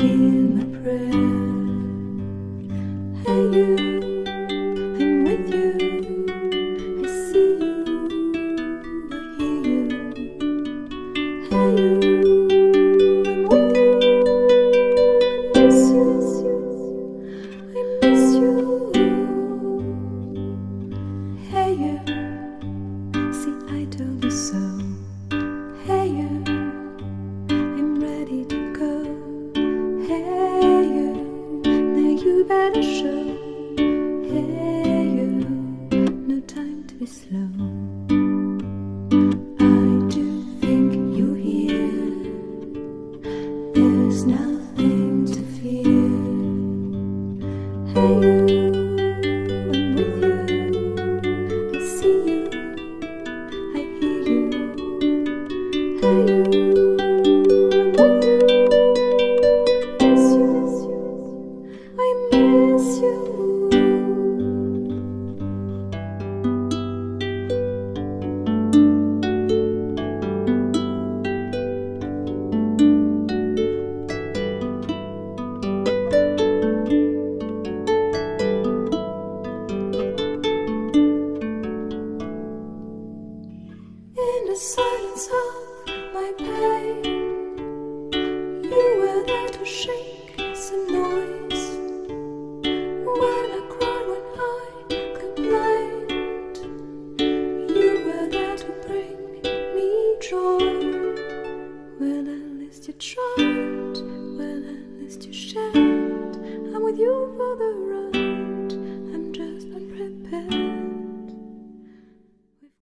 hear my prayer. Hey you, I'm with you. I see you, I hear you. Hey you, I'm with you. I miss you, I miss you. Hey you, see I told you so. Hey you, I'm ready to go. Hey you, now you better show. Hey you, no time to be slow. I do think you're here. There's nothing to fear. Hey you, I'm with you. I see you, I hear you. Hey you, I'm with you. I miss you. In the silence of my pain, you were there to shake some noise. When I cried, when I complained, you were there to bring me joy. Well, at least you tried, well, at least you shared. I'm with you for the